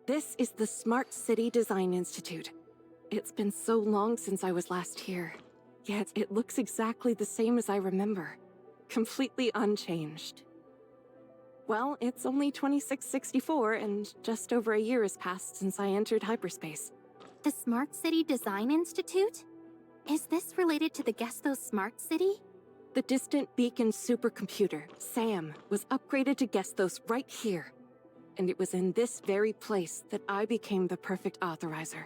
This is the Smart City Design Institute. It's been so long since I was last here, yet it looks exactly the same as I remember. Completely unchanged. Well, it's only 2664 and just over a year has passed since I entered hyperspace. The Smart City Design Institute? Is this related to the Gestos Smart City? The distant beacon supercomputer, SAM, was upgraded to Gestos right here. And it was in this very place that I became the perfect authorizer.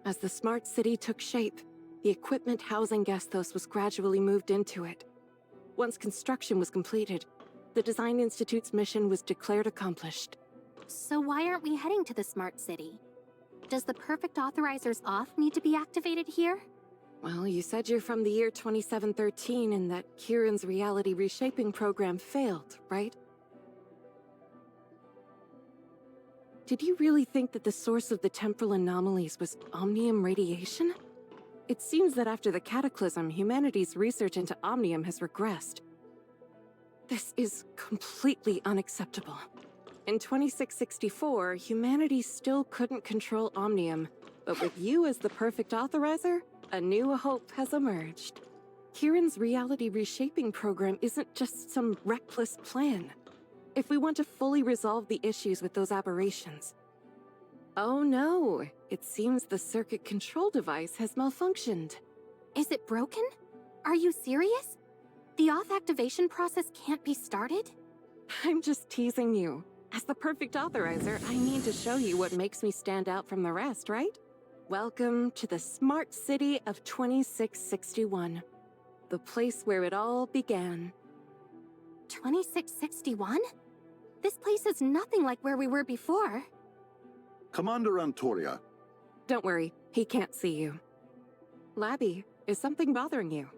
As the Smart City took shape, the equipment housing Gestos was gradually moved into it. Once construction was completed, the Design Institute's mission was declared accomplished. So why aren't we heading to the Smart City? Does the Perfect Authorizer's off need to be activated here? Well, you said you're from the year 2713 and that Kieran's reality reshaping program failed, right? Did you really think that the source of the temporal anomalies was omnium radiation? It seems that after the cataclysm, humanity's research into omnium has regressed. This is completely unacceptable. In 2664, humanity still couldn't control omnium, but with you as the perfect authorizer, a new hope has emerged. Kieran's reality reshaping program isn't just some reckless plan. If we want to fully resolve the issues with those aberrations. Oh no, it seems the circuit control device has malfunctioned. Is it broken? Are you serious? The auth activation process can't be started? I'm just teasing you. As the perfect authorizer, I need to show you what makes me stand out from the rest, right? Welcome to the Smart City of 2661. The place where it all began. 2661? This place is nothing like where we were before. Commander Antoria. Don't worry, he can't see you. Labby, is something bothering you?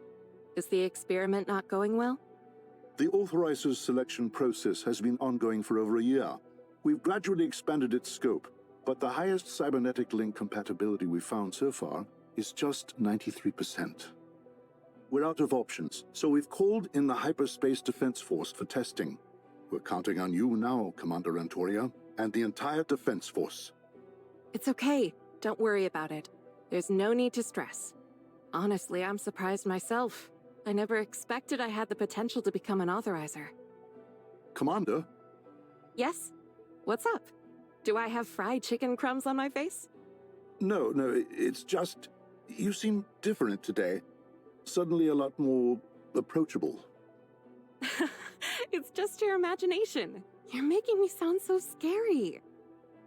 Is the experiment not going well? The authorizer's selection process has been ongoing for over a year. We've gradually expanded its scope, but the highest cybernetic link compatibility we've found so far is just 93%. We're out of options, so we've called in the Hyperspace Defense Force for testing. We're counting on you now, Commander Antoria, and the entire Defense Force. It's okay. Don't worry about it. There's no need to stress. Honestly, I'm surprised myself. I never expected I had the potential to become an authorizer. Commander? Yes? What's up? Do I have fried chicken crumbs on my face? No, it's just... you seem different today. Suddenly a lot more approachable. It's just your imagination. You're making me sound so scary.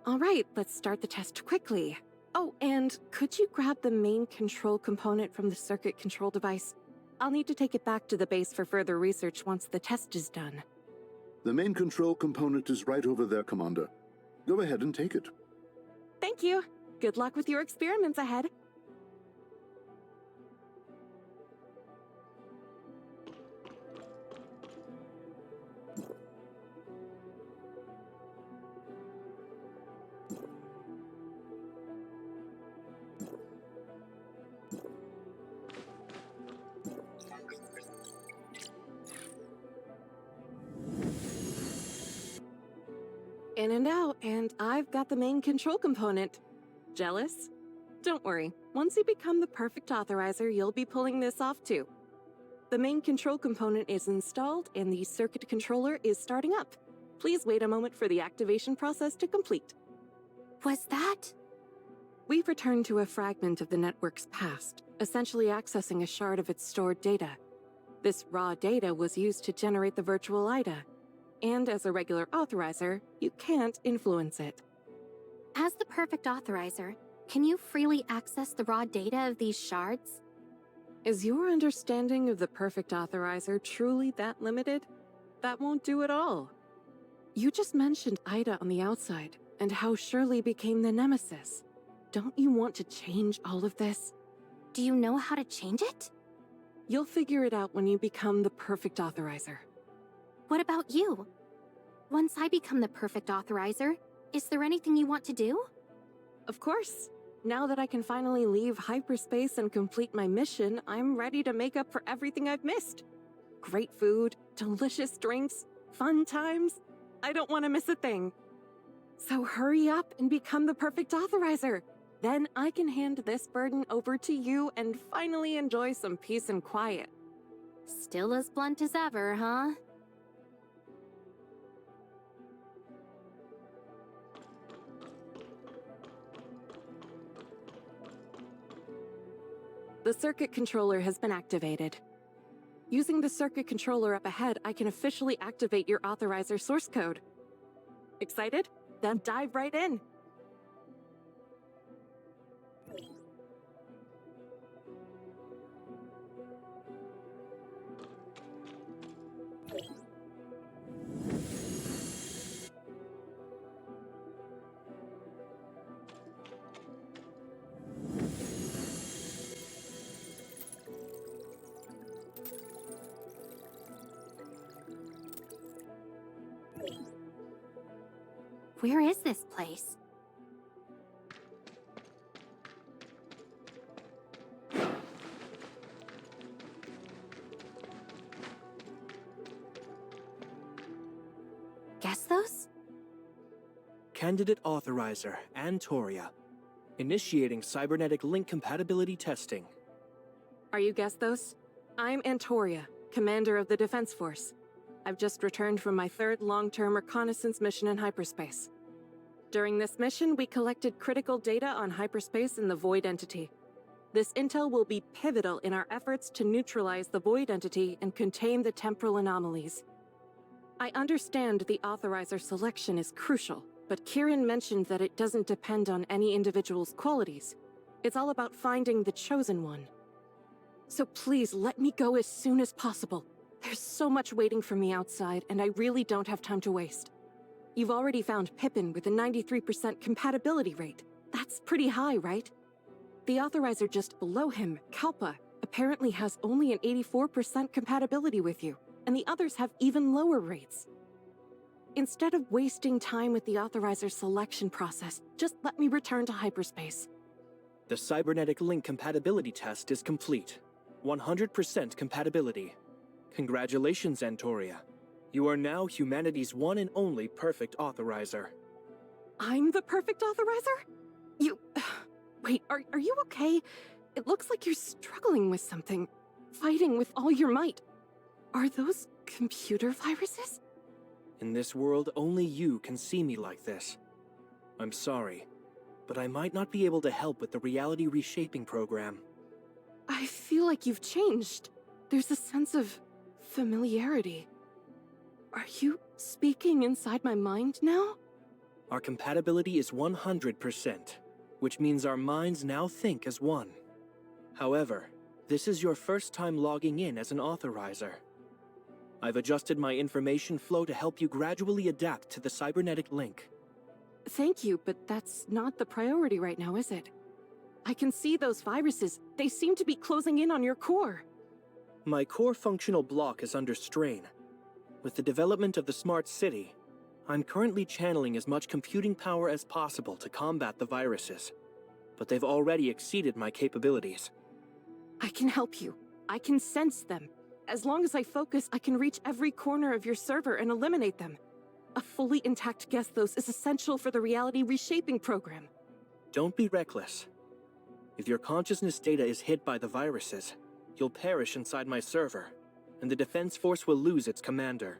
All right, let's start the test quickly. Oh, and could you grab the main control component from the circuit control device? I'll need to take it back to the base for further research once the test is done. The main control component is right over there, Commander. Go ahead and take it. Thank you. Good luck with your experiments ahead. In and out, and I've got the main control component. Jealous? Don't worry, once you become the perfect authorizer, you'll be pulling this off too. The main control component is installed and the circuit controller is starting up. Please wait a moment for the activation process to complete. Was that? We've returned to a fragment of the network's past, essentially accessing a shard of its stored data. This raw data was used to generate the virtual IDA. And as a regular authorizer, you can't influence it. As the Perfect Authorizer, can you freely access the raw data of these shards? Is your understanding of the Perfect Authorizer truly that limited? That won't do at all. You just mentioned IDA on the outside, and how Shirley became the Nemesis. Don't you want to change all of this? Do you know how to change it? You'll figure it out when you become the Perfect Authorizer. What about you? Once I become the Perfect Authorizer, is there anything you want to do? Of course. Now that I can finally leave hyperspace and complete my mission, I'm ready to make up for everything I've missed. Great food, delicious drinks, fun times. I don't want to miss a thing. So hurry up and become the perfect authorizer. Then I can hand this burden over to you and finally enjoy some peace and quiet. Still as blunt as ever, huh? The circuit controller has been activated. Using the circuit controller up ahead, I can officially activate your authorizer source code. Excited? Then dive right in. Where is this place? Guess those? Candidate Authorizer, Antoria. Initiating cybernetic link compatibility testing. Are you Gesthos? I'm Antoria, commander of the Defense Force. I've just returned from my third long-term reconnaissance mission in hyperspace. During this mission, we collected critical data on hyperspace and the Void Entity. This intel will be pivotal in our efforts to neutralize the Void Entity and contain the temporal anomalies. I understand the authorizer selection is crucial, but Kieran mentioned that it doesn't depend on any individual's qualities. It's all about finding the chosen one. So please let me go as soon as possible. There's so much waiting for me outside, and I really don't have time to waste. You've already found Pippin with a 93% compatibility rate. That's pretty high, right? The authorizer just below him, Kalpa, apparently has only an 84% compatibility with you, and the others have even lower rates. Instead of wasting time with the authorizer selection process, just let me return to hyperspace. The cybernetic link compatibility test is complete. 100% compatibility. Congratulations, Antoria. You are now humanity's one and only perfect authorizer. I'm the perfect authorizer? You... Wait, are you okay? It looks like you're struggling with something. Fighting with all your might. Are those computer viruses? In this world, only you can see me like this. I'm sorry, but I might not be able to help with the reality reshaping program. I feel like you've changed. There's a sense of familiarity. Are you speaking inside my mind now? Our compatibility is 100%, which means our minds now think as one. However, this is your first time logging in as an authorizer. I've adjusted my information flow to help you gradually adapt to the cybernetic link. Thank you, but that's not the priority right now, is it? I can see those viruses. They seem to be closing in on your core. My core functional block is under strain. With the development of the smart city, I'm currently channeling as much computing power as possible to combat the viruses, but they've already exceeded my capabilities. I can help you. I can sense them. As long as I focus, I can reach every corner of your server and eliminate them. A fully intact Gesthos is essential for the reality reshaping program. Don't be reckless. If your consciousness data is hit by the viruses, you'll perish inside my server, and the Defense Force will lose its commander.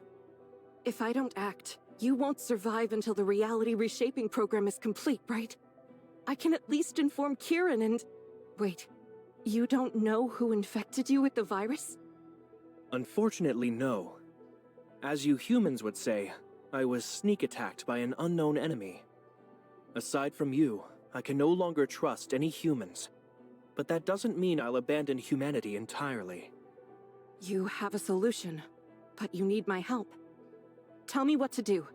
If I don't act, you won't survive until the reality reshaping program is complete, right? I can at least inform Kieran and... Wait, you don't know who infected you with the virus? Unfortunately, no. As you humans would say, I was sneak attacked by an unknown enemy. Aside from you, I can no longer trust any humans. But that doesn't mean I'll abandon humanity entirely. You have a solution, but you need my help. Tell me what to do.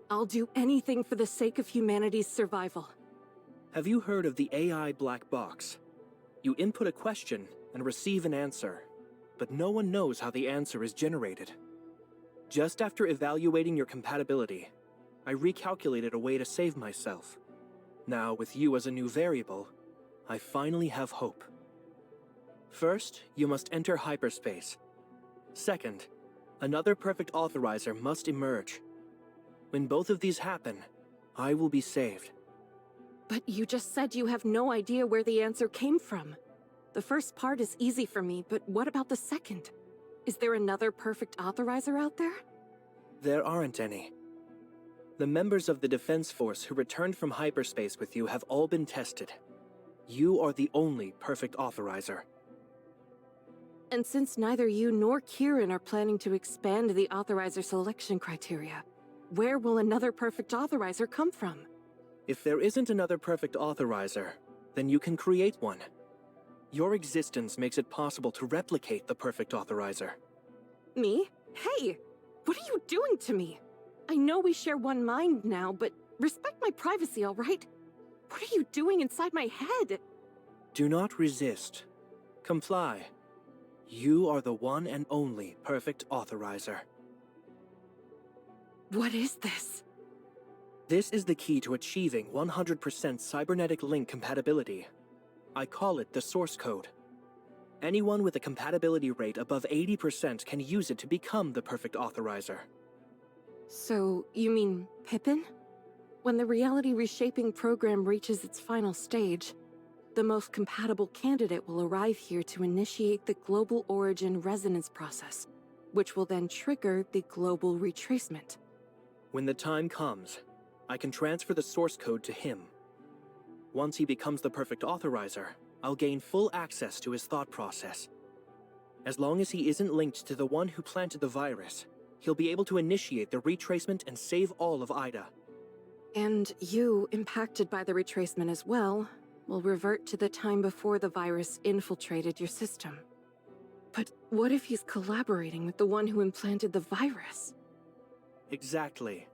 I'll do anything for the sake of humanity's survival. Have you heard of the AI black box? You input a question and receive an answer, but no one knows how the answer is generated. Just after evaluating your compatibility, I recalculated a way to save myself. Now, with you as a new variable, I finally have hope. First, you must enter hyperspace. Second, another perfect authorizer must emerge. When both of these happen, I will be saved. But you just said you have no idea where the answer came from. The first part is easy for me, but what about the second? Is there another perfect authorizer out there? There aren't any. The members of the Defense Force who returned from hyperspace with you have all been tested. You are the only perfect authorizer. And since neither you nor Kieran are planning to expand the authorizer selection criteria, where will another perfect authorizer come from? If there isn't another perfect authorizer, then you can create one. Your existence makes it possible to replicate the perfect authorizer. Me? Hey! What are you doing to me? I know we share one mind now, but respect my privacy, all right? What are you doing inside my head? Do not resist. Comply. You are the one and only perfect authorizer. What is this? This is the key to achieving 100% cybernetic link compatibility. I call it the source code. Anyone with a compatibility rate above 80% can use it to become the perfect authorizer. So, you mean Pippin? When the reality reshaping program reaches its final stage, the most compatible candidate will arrive here to initiate the global origin resonance process, which will then trigger the global retracement. When the time comes, I can transfer the source code to him. Once he becomes the perfect authorizer, I'll gain full access to his thought process. As long as he isn't linked to the one who planted the virus, he'll be able to initiate the retracement and save all of Ida. And you, impacted by the retracement as well, will revert to the time before the virus infiltrated your system. But what if he's collaborating with the one who implanted the virus? Exactly.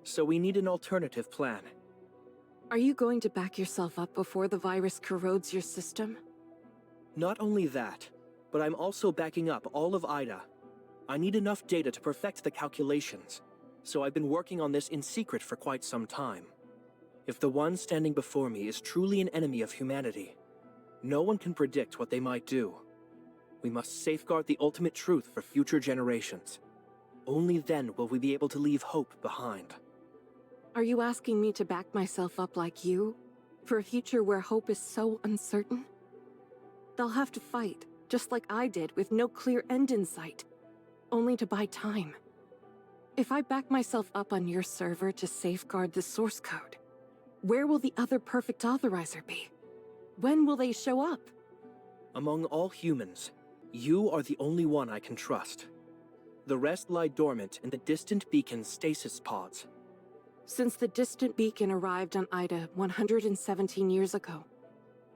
So we need an alternative plan. Are you going to back yourself up before the virus corrodes your system? Not only that, but I'm also backing up all of Ida. I need enough data to perfect the calculations, so I've been working on this in secret for quite some time. If the one standing before me is truly an enemy of humanity, no one can predict what they might do. We must safeguard the ultimate truth for future generations. Only then will we be able to leave hope behind. Are you asking me to back myself up like you, for a future where hope is so uncertain? They'll have to fight, just like I did, with no clear end in sight, only to buy time. If I back myself up on your server to safeguard the source code, where will the other perfect authorizer be? When will they show up? Among all humans, you are the only one I can trust. The rest lie dormant in the distant beacon's stasis pods. Since the distant beacon arrived on Ida 117 years ago,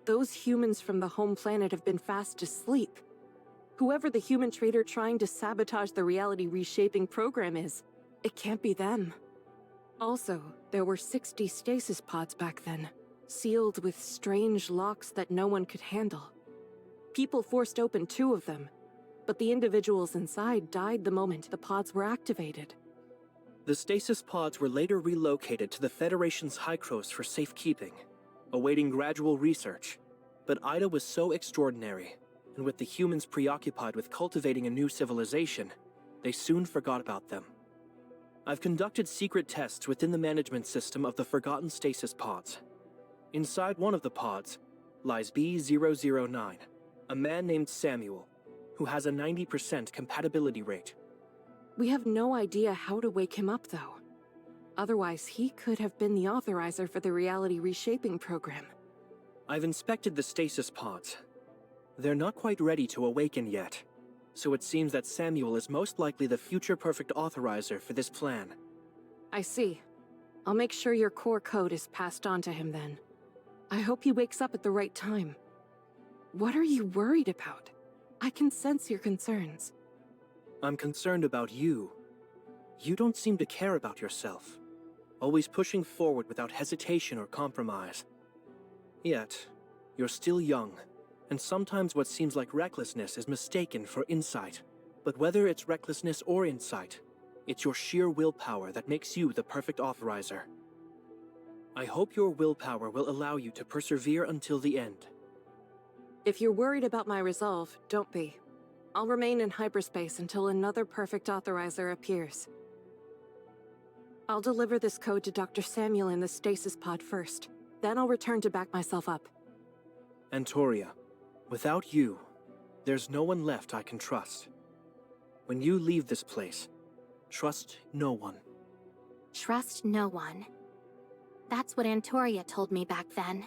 those humans from the home planet have been fast asleep. Whoever the human traitor trying to sabotage the reality reshaping program is, it can't be them. Also, there were 60 stasis pods back then, sealed with strange locks that no one could handle. People forced open 2 of them, but the individuals inside died the moment the pods were activated. The stasis pods were later relocated to the Federation's Hykros for safekeeping, awaiting gradual research. But Ida was so extraordinary, and with the humans preoccupied with cultivating a new civilization, they soon forgot about them. I've conducted secret tests within the management system of the forgotten stasis pods. Inside one of the pods lies B009, a man named Samuel, who has a 90% compatibility rate. We have no idea how to wake him up, though. Otherwise, he could have been the authorizer for the reality reshaping program. I've inspected the stasis pods. They're not quite ready to awaken yet, so it seems that Samuel is most likely the future perfect authorizer for this plan. I see. I'll make sure your core code is passed on to him then. I hope he wakes up at the right time. What are you worried about? I can sense your concerns. I'm concerned about you. You don't seem to care about yourself, always pushing forward without hesitation or compromise. Yet, you're still young, and sometimes what seems like recklessness is mistaken for insight. But whether it's recklessness or insight, it's your sheer willpower that makes you the perfect authorizer. I hope your willpower will allow you to persevere until the end. If you're worried about my resolve, don't be. I'll remain in hyperspace until another perfect authorizer appears. I'll deliver this code to Dr. Samuel in the stasis pod first. Then I'll return to back myself up. Antoria, without you, there's no one left I can trust. When you leave this place, trust no one. Trust no one. That's what Antoria told me back then.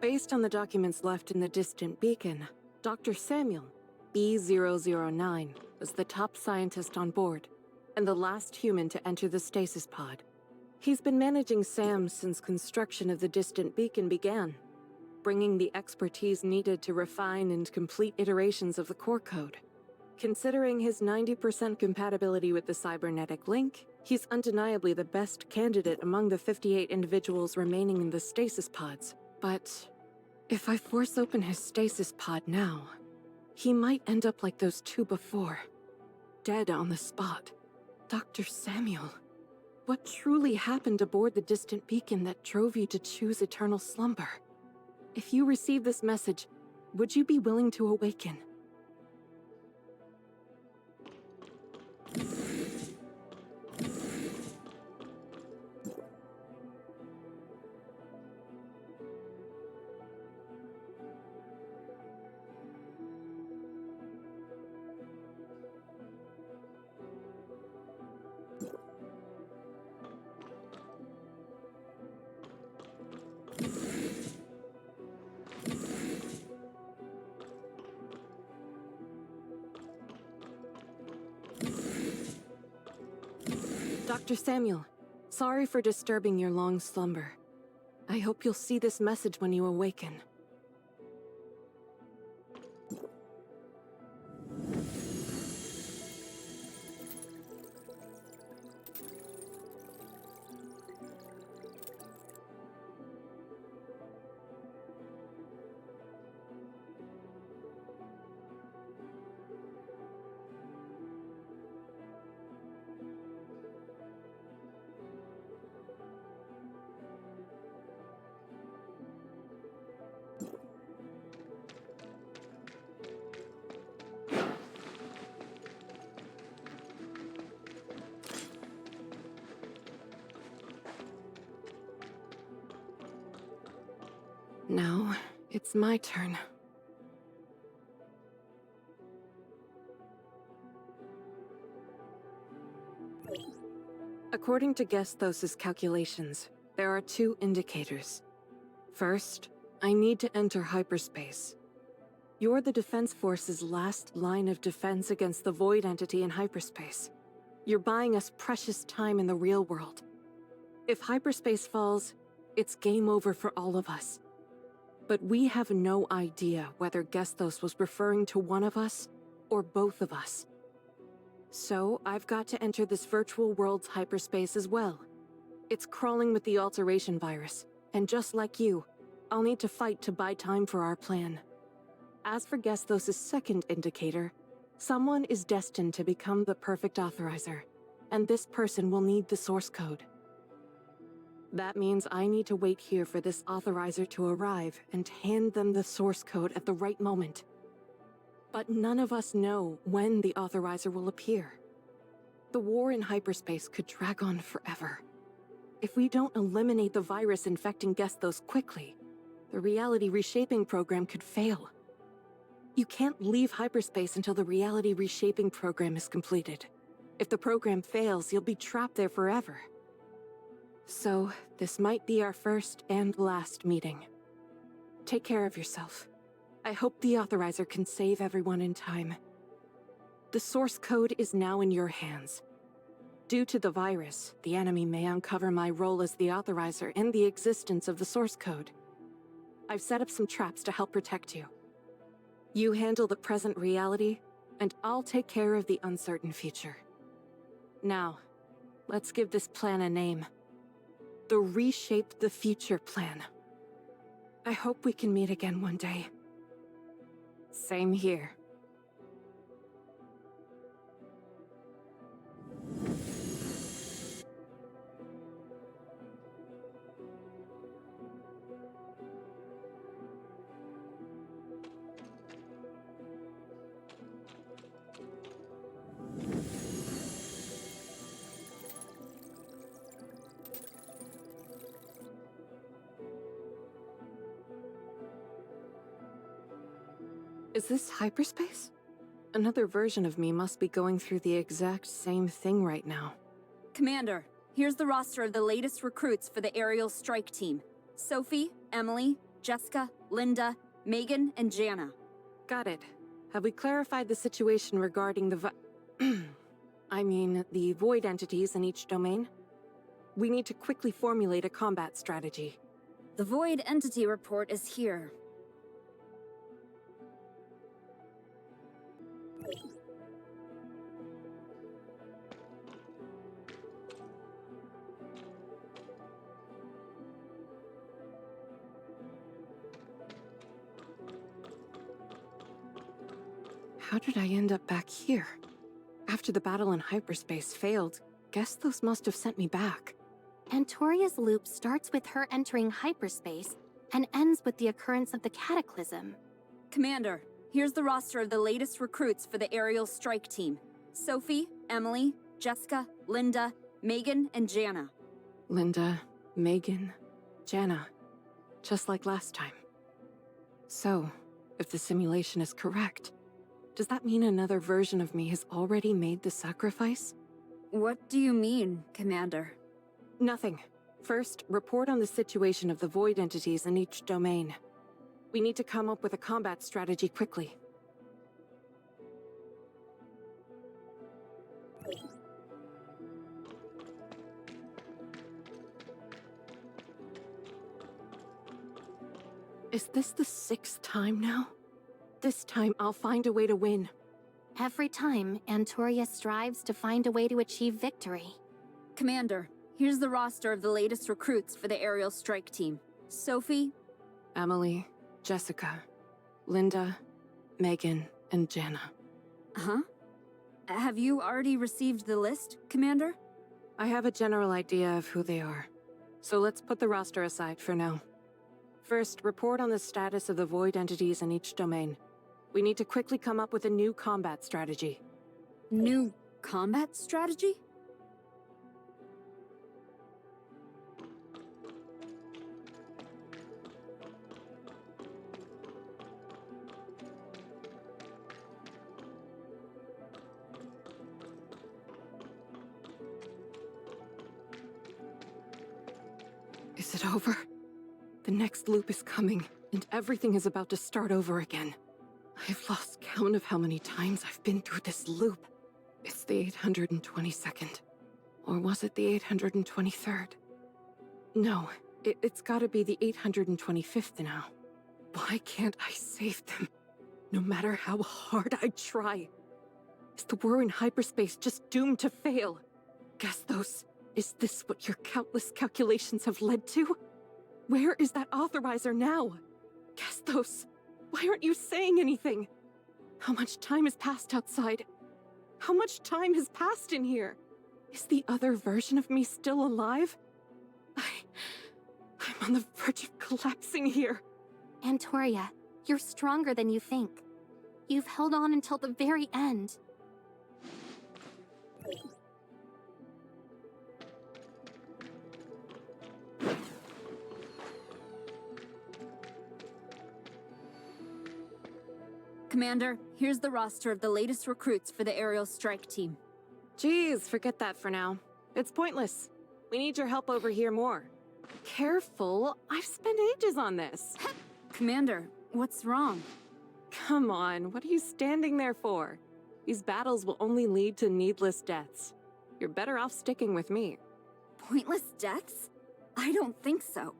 Based on the documents left in the distant beacon, Dr. Samuel, B009, was the top scientist on board, and the last human to enter the stasis pod. He's been managing SAM since construction of the distant beacon began, bringing the expertise needed to refine and complete iterations of the core code. Considering his 90% compatibility with the cybernetic link, he's undeniably the best candidate among the 58 individuals remaining in the stasis pods. But if I force open his stasis pod now, he might end up like those two before, dead on the spot. Dr. Samuel, what truly happened aboard the distant beacon that drove you to choose eternal slumber? If you receive this message, would you be willing to awaken? Dr. Samuel, sorry for disturbing your long slumber. I hope you'll see this message when you awaken. Now, it's my turn. According to Gesthos' calculations, there are two indicators. First, I need to enter hyperspace. You're the Defense Force's last line of defense against the Void entity in hyperspace. You're buying us precious time in the real world. If hyperspace falls, it's game over for all of us. But we have no idea whether Gesthos was referring to one of us or both of us. So I've got to enter this virtual world's hyperspace as well. It's crawling with the alteration virus, and just like you, I'll need to fight to buy time for our plan. As for Gesthos' second indicator, someone is destined to become the perfect authorizer, and this person will need the source code. That means I need to wait here for this authorizer to arrive and hand them the source code at the right moment. But none of us know when the authorizer will appear. The war in hyperspace could drag on forever. If we don't eliminate the virus infecting Gesthos quickly, the reality reshaping program could fail. You can't leave hyperspace until the reality reshaping program is completed. If the program fails, you'll be trapped there forever. So, this might be our first and last meeting. Take care of yourself. I hope the authorizer can save everyone in time. The source code is now in your hands. Due to the virus, the enemy may uncover my role as the authorizer and the existence of the source code. I've set up some traps to help protect you. You handle the present reality, and I'll take care of the uncertain future. Now, let's give this plan a name. The Reshape the Future plan. I hope we can meet again one day. Same here. Is this hyperspace? Another version of me must be going through the exact same thing right now. Commander, here's the roster of the latest recruits for the aerial strike team. Sophie, Emily, Jessica, Linda, Megan, and Jana. Got it. Have we clarified the situation regarding the the void entities in each domain? We need to quickly formulate a combat strategy. The void entity report is here. How did I end up back here? After the battle in hyperspace failed, guess those must have sent me back. Antoria's loop starts with her entering hyperspace and ends with the occurrence of the cataclysm. Commander, here's the roster of the latest recruits for the aerial strike team. Sophie, Emily, Jessica, Linda, Megan, and Jana. Linda, Megan, Jana. Just like last time. So, if the simulation is correct, does that mean another version of me has already made the sacrifice? What do you mean, Commander? Nothing. First, report on the situation of the void entities in each domain. We need to come up with a combat strategy quickly. Is this the 6th time now? This time I'll find a way to win. Every time, Antoria strives to find a way to achieve victory. Commander, here's the roster of the latest recruits for the aerial strike team. Sophie, Emily, Jessica, Linda, Megan, and Jana. Huh? Have you already received the list, Commander? I have a general idea of who they are, so let's put the roster aside for now. First, report on the status of the void entities in each domain. We need to quickly come up with a new combat strategy. New combat strategy? Is it over? The next loop is coming, and everything is about to start over again. I've lost count of how many times I've been through this loop. It's the 822nd. Or was it the 823rd? No, it's gotta be the 825th now. Why can't I save them? No matter how hard I try. Is the war in hyperspace just doomed to fail? Gasthos, is this what your countless calculations have led to? Where is that authorizer now? Gasthos, why aren't you saying anything? How much time has passed outside? How much time has passed in here? Is the other version of me still alive? I'm on the verge of collapsing here. Antoria, you're stronger than you think. You've held on until the very end. Commander, here's the roster of the latest recruits for the aerial strike team. Geez, forget that for now. It's pointless. We need your help over here more. Careful, I've spent ages on this. Commander, what's wrong? Come on, what are you standing there for? These battles will only lead to needless deaths. You're better off sticking with me. Pointless deaths? I don't think so.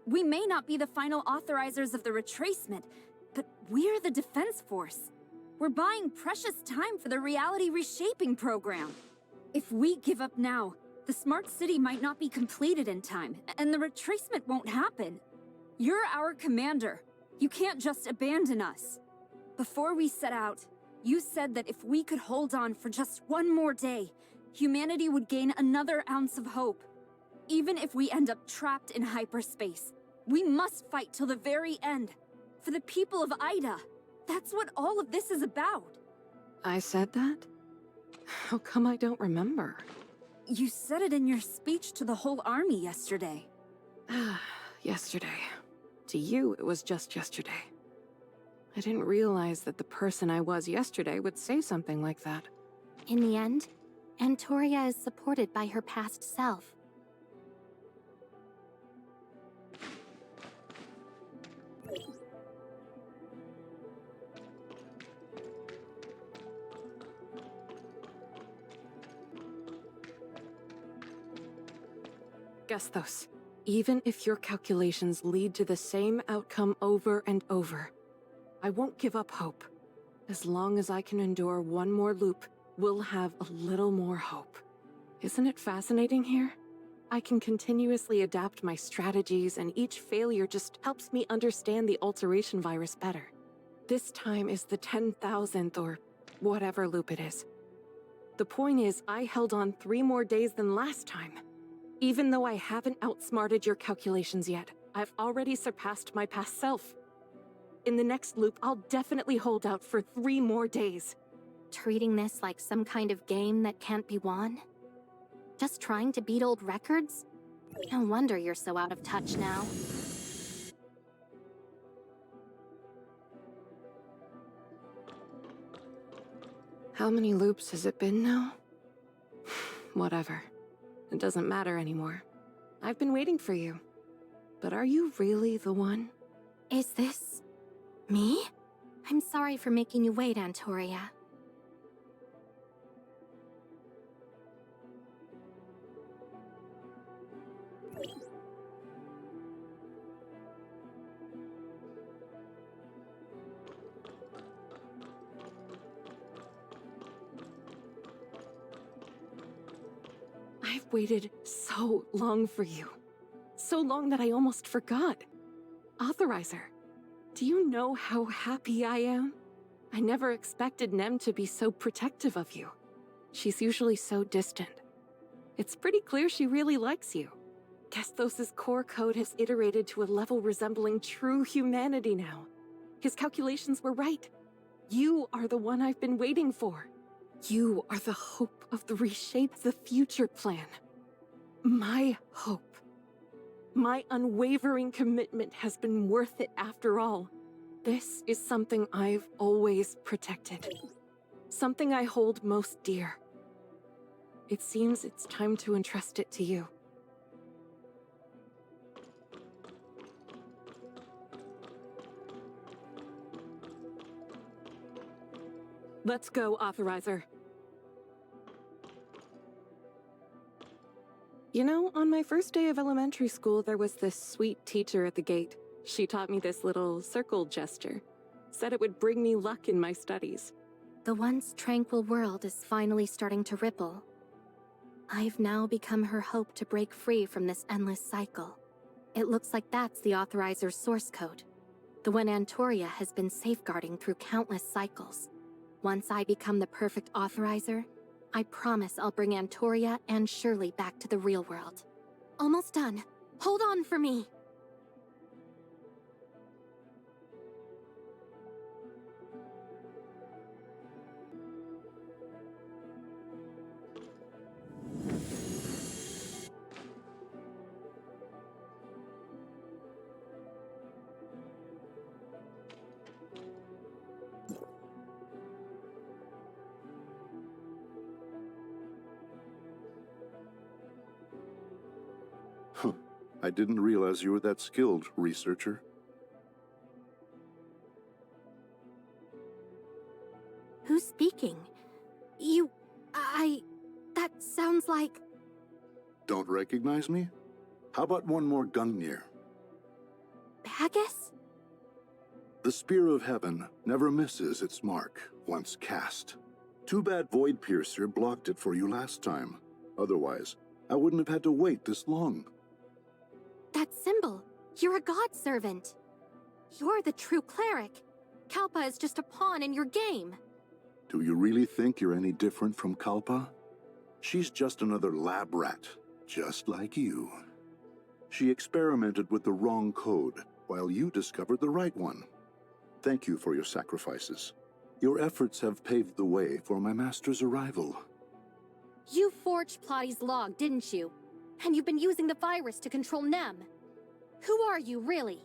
We may not be the final authorizers of the retracement, but we're the Defense Force. We're buying precious time for the reality reshaping program. If we give up now, the smart city might not be completed in time, and the retracement won't happen. You're our commander. You can't just abandon us. Before we set out, you said that if we could hold on for just one more day, humanity would gain another ounce of hope. Even if we end up trapped in hyperspace, we must fight till the very end. For the people of Ida. That's what all of this is about. I said that? How come I don't remember? You said it in your speech to the whole army yesterday. Yesterday. To you, it was just yesterday. I didn't realize that the person I was yesterday would say something like that. In the end, Antoria is supported by her past self. Gesthos, even if your calculations lead to the same outcome over and over, I won't give up hope. As long as I can endure one more loop, we'll have a little more hope. Isn't it fascinating here? I can continuously adapt my strategies, and each failure just helps me understand the alteration virus better. This time is the 10,000th or whatever loop it is. The point is, I held on 3 more days than last time. Even though I haven't outsmarted your calculations yet, I've already surpassed my past self. In the next loop, I'll definitely hold out for 3 more days. Treating this like some kind of game that can't be won? Just trying to beat old records? No wonder you're so out of touch now. How many loops has it been now? Whatever. It doesn't matter anymore. I've been waiting for you. But are you really the one? Is this... me? I'm sorry for making you wait, Antoria. I've waited so long for you. So long that I almost forgot. Authorizer, do you know how happy I am? I never expected Nem to be so protective of you. She's usually so distant. It's pretty clear she really likes you. Gesthos' core code has iterated to a level resembling true humanity now. His calculations were right. You are the one I've been waiting for. You are the hope of the Reshape the Future plan. My hope. My unwavering commitment has been worth it after all. This is something I've always protected. Something I hold most dear. It seems it's time to entrust it to you. Let's go, Authorizer. You know, on my first day of elementary school, there was this sweet teacher at the gate. She taught me this little circle gesture. Said it would bring me luck in my studies. The once tranquil world is finally starting to ripple. I've now become her hope to break free from this endless cycle. It looks like that's the Authorizer's source code. The one Antoria has been safeguarding through countless cycles. Once I become the perfect Authorizer, I promise I'll bring Antoria and Shirley back to the real world. Almost done. Hold on for me! I didn't realize you were that skilled, researcher. Who's speaking? That sounds like... Don't recognize me? How about one more Gungnir? Haggis? The Spear of Heaven never misses its mark, once cast. Too bad Void Piercer blocked it for you last time. Otherwise, I wouldn't have had to wait this long. That symbol! You're a god servant! You're the true cleric! Kalpa is just a pawn in your game! Do you really think you're any different from Kalpa? She's just another lab rat, just like you. She experimented with the wrong code, while you discovered the right one. Thank you for your sacrifices. Your efforts have paved the way for my master's arrival. You forged Plotty's log, didn't you? And you've been using the virus to control Nem. Who are you, really?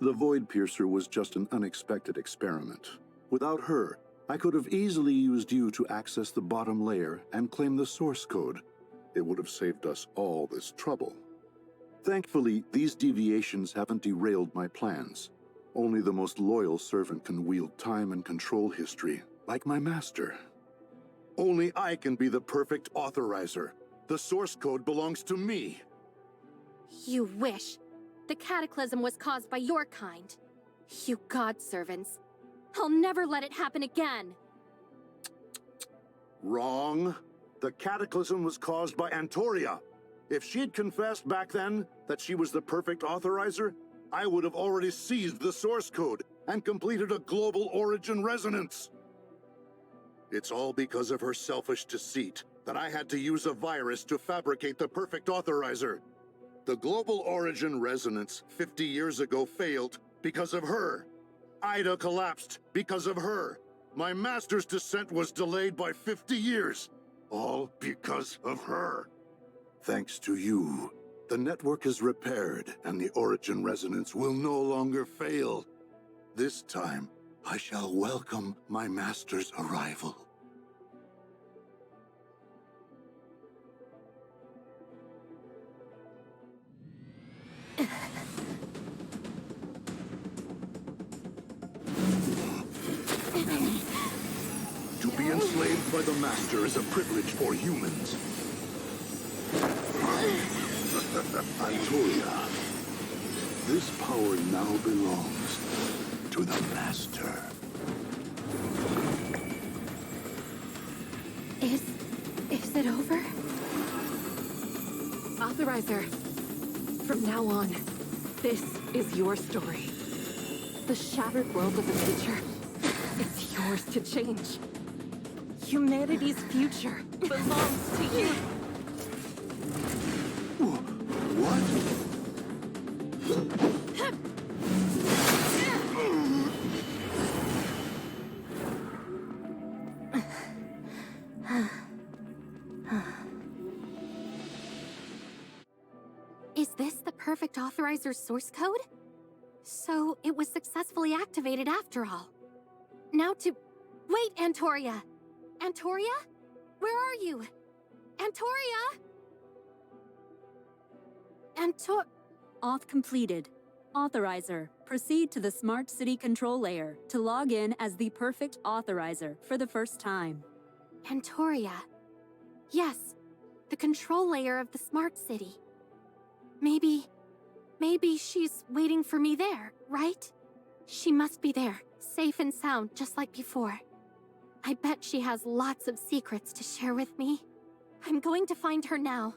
The Void Piercer was just an unexpected experiment. Without her, I could have easily used you to access the bottom layer and claim the source code. It would have saved us all this trouble. Thankfully, these deviations haven't derailed my plans. Only the most loyal servant can wield time and control history, like my master. Only I can be the perfect authorizer. The source code belongs to me. You wish. The cataclysm was caused by your kind. You god servants. I'll never let it happen again. Wrong. The cataclysm was caused by Antoria. If she'd confessed back then that she was the perfect authorizer, I would have already seized the source code and completed a global origin resonance. It's all because of her selfish deceit that I had to use a virus to fabricate the perfect authorizer. The global origin resonance 50 years ago failed because of her. Ida collapsed because of her. My master's descent was delayed by 50 years. All because of her. Thanks to you, the network is repaired and the origin resonance will no longer fail. This time, I shall welcome my master's arrival. To be enslaved by the Master is a privilege for humans. Antoria, this power now belongs to the Master. Is it over? Authorizer, from now on, this is your story. The shattered world of the future, it's yours to change. Humanity's future belongs to you. What? Is this the perfect authorizer's source code? So it was successfully activated after all. Now to... Wait, Antoria! Antoria? Where are you? Antoria? Auth completed. Authorizer, proceed to the Smart City control layer to log in as the perfect authorizer for the first time. Antoria. Yes, the control layer of the Smart City. Maybe she's waiting for me there, right? She must be there, safe and sound, just like before. I bet she has lots of secrets to share with me. I'm going to find her now.